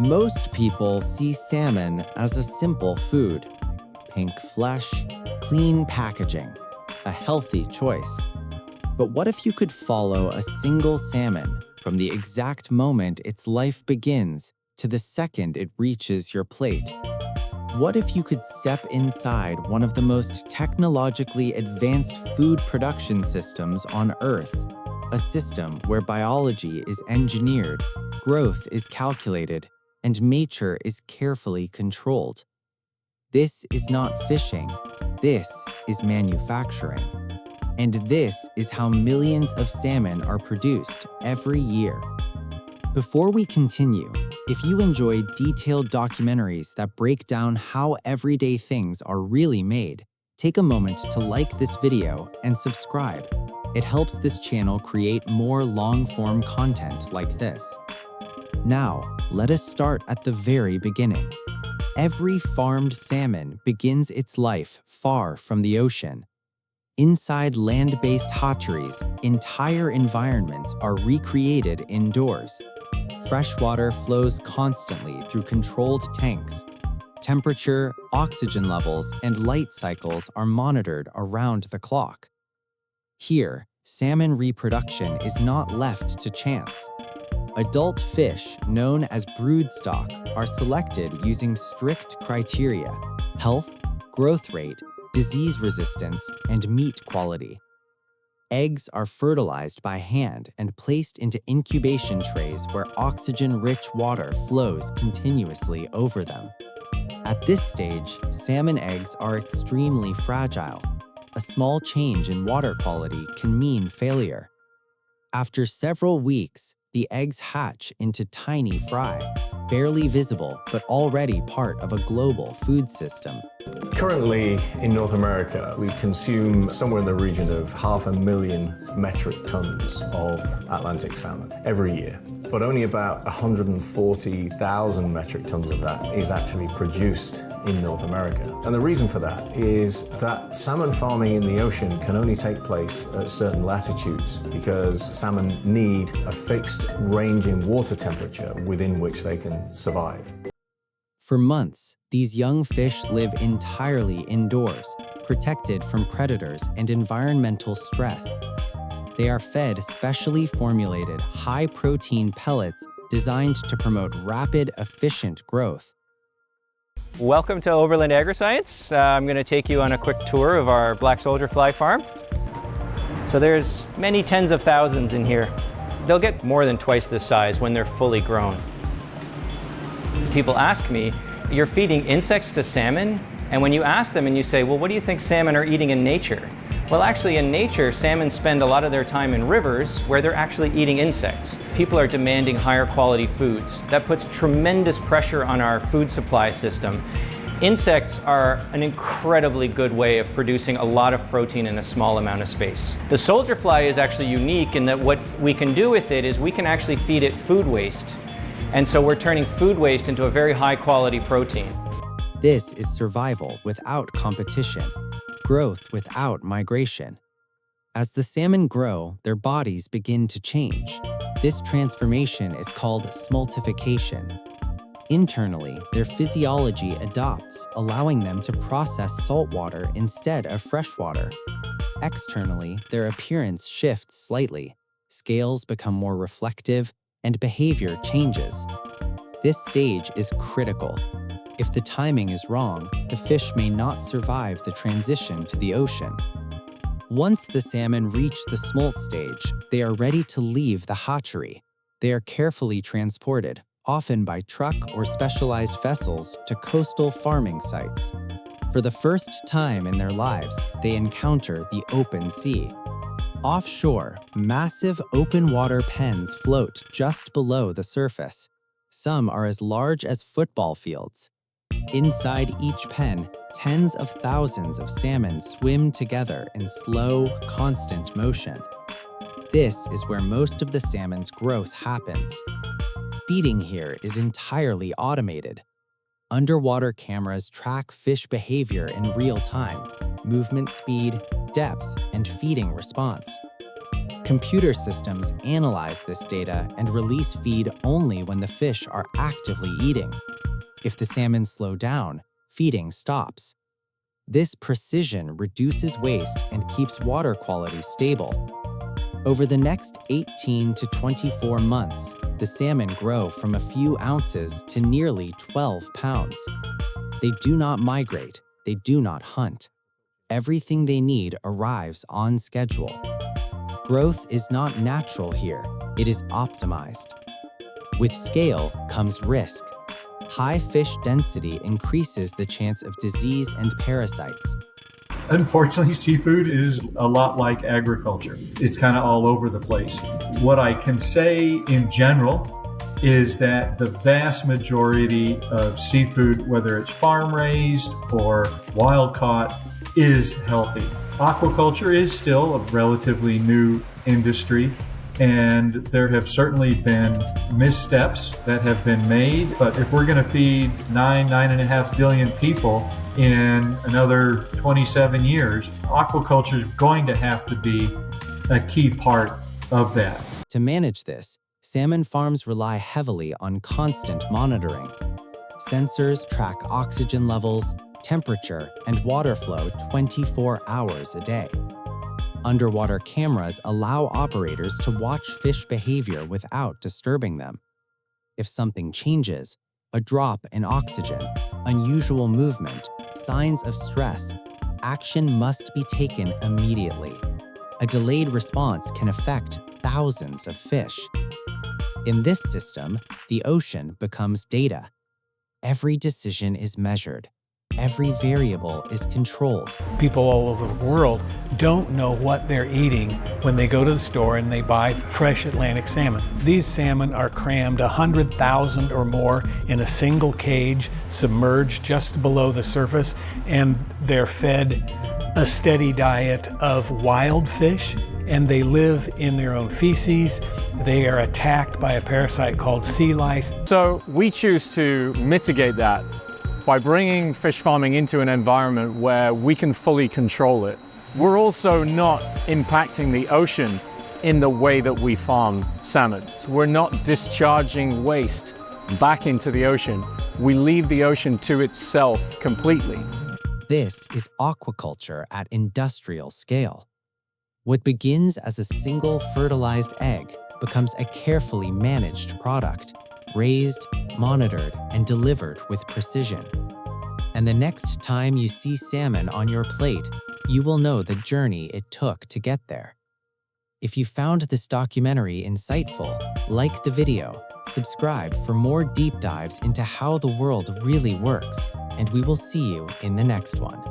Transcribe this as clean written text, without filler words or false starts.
Most people see salmon as a simple food. Pink flesh, clean packaging, a healthy choice. But what if you could follow a single salmon from the exact moment its life begins to the second it reaches your plate? What if you could step inside one of the most technologically advanced food production systems on Earth? A system where biology is engineered, growth is calculated, and nature is carefully controlled. This is not fishing, this is manufacturing. And this is how millions of salmon are produced every year. Before we continue, if you enjoy detailed documentaries that break down how everyday things are really made, take a moment to like this video and subscribe. It helps this channel create more long-form content like this. Now, let us start at the very beginning. Every farmed salmon begins its life far from the ocean. Inside land-based hatcheries, entire environments are recreated indoors. Fresh water flows constantly through controlled tanks. Temperature, oxygen levels, and light cycles are monitored around the clock. Here, salmon reproduction is not left to chance. Adult fish, known as broodstock, are selected using strict criteria: health, growth rate, disease resistance, and meat quality. Eggs are fertilized by hand and placed into incubation trays where oxygen-rich water flows continuously over them. At this stage, salmon eggs are extremely fragile. A small change in water quality can mean failure. After several weeks, the eggs hatch into tiny fry, barely visible but already part of a global food system. Currently, in North America, we consume somewhere in the region of 500,000 metric tons of Atlantic salmon every year. But only about 140,000 metric tons of that is actually produced in North America. And the reason for that is that salmon farming in the ocean can only take place at certain latitudes because salmon need a fixed range in water temperature within which they can survive. For months, these young fish live entirely indoors, protected from predators and environmental stress. They are fed specially formulated, high-protein pellets designed to promote rapid, efficient growth. Welcome to Overland Agriscience. I'm going to take you on a quick tour of our black soldier fly farm. So there's many tens of thousands in here. They'll get more than twice this size when they're fully grown. People ask me, you're feeding insects to salmon? And when you ask them and you say, well, what do you think salmon are eating in nature? Well, actually in nature, salmon spend a lot of their time in rivers where they're actually eating insects. People are demanding higher quality foods. That puts tremendous pressure on our food supply system. Insects are an incredibly good way of producing a lot of protein in a small amount of space. The soldier fly is actually unique in that what we can do with it is we can actually feed it food waste. And so we're turning food waste into a very high quality protein. This is survival without competition, growth without migration. As the salmon grow, their bodies begin to change. This transformation is called smoltification. Internally, their physiology adopts, allowing them to process salt water instead of fresh water. Externally, their appearance shifts slightly. Scales become more reflective, and behavior changes. This stage is critical. If the timing is wrong, the fish may not survive the transition to the ocean. Once the salmon reach the smolt stage, they are ready to leave the hatchery. They are carefully transported, often by truck or specialized vessels, to coastal farming sites. For the first time in their lives, they encounter the open sea. Offshore, massive open water pens float just below the surface. Some are as large as football fields. Inside each pen, tens of thousands of salmon swim together in slow, constant motion. This is where most of the salmon's growth happens. Feeding here is entirely automated. Underwater cameras track fish behavior in real time, movement speed, depth, and feeding response. computer systems analyze this data and release feed only when the fish are actively eating. If the salmon slow down, feeding stops. This precision reduces waste and keeps water quality stable. Over the next 18 to 24 months, the salmon grow from a few ounces to nearly 12 pounds. They do not migrate, they do not hunt. Everything they need arrives on schedule. Growth is not natural here, it is optimized. With scale comes risk. High fish density increases the chance of disease and parasites. Unfortunately, seafood is a lot like agriculture. It's kind of all over the place. What I can say in general is that the vast majority of seafood, whether it's farm raised or wild caught, is healthy. Aquaculture is still a relatively new industry, and there have certainly been missteps that have been made. But if we're going to feed 9.5 billion people in another 27 years, aquaculture is going to have to be a key part of that. To manage this, salmon farms rely heavily on constant monitoring. Sensors track oxygen levels, temperature, and water flow 24 hours a day. Underwater cameras allow operators to watch fish behavior without disturbing them. If something changes, a drop in oxygen, unusual movement, signs of stress, action must be taken immediately. A delayed response can affect thousands of fish. In this system, the ocean becomes data. Every decision is measured. Every variable is controlled. People all over the world don't know what they're eating when they go to the store and they buy fresh Atlantic salmon. These salmon are crammed 100,000 or more in a single cage, submerged just below the surface, and they're fed a steady diet of wild fish, and they live in their own feces. They are attacked by a parasite called sea lice. So we choose to mitigate that by bringing fish farming into an environment where we can fully control it. We're also not impacting the ocean in the way that we farm salmon. So we're not discharging waste back into the ocean. We leave the ocean to itself completely. This is aquaculture at industrial scale. What begins as a single fertilized egg becomes a carefully managed product, raised, monitored, and delivered with precision. And the next time you see salmon on your plate, you will know the journey it took to get there. If you found this documentary insightful, like the video, subscribe for more deep dives into how the world really works, and we will see you in the next one.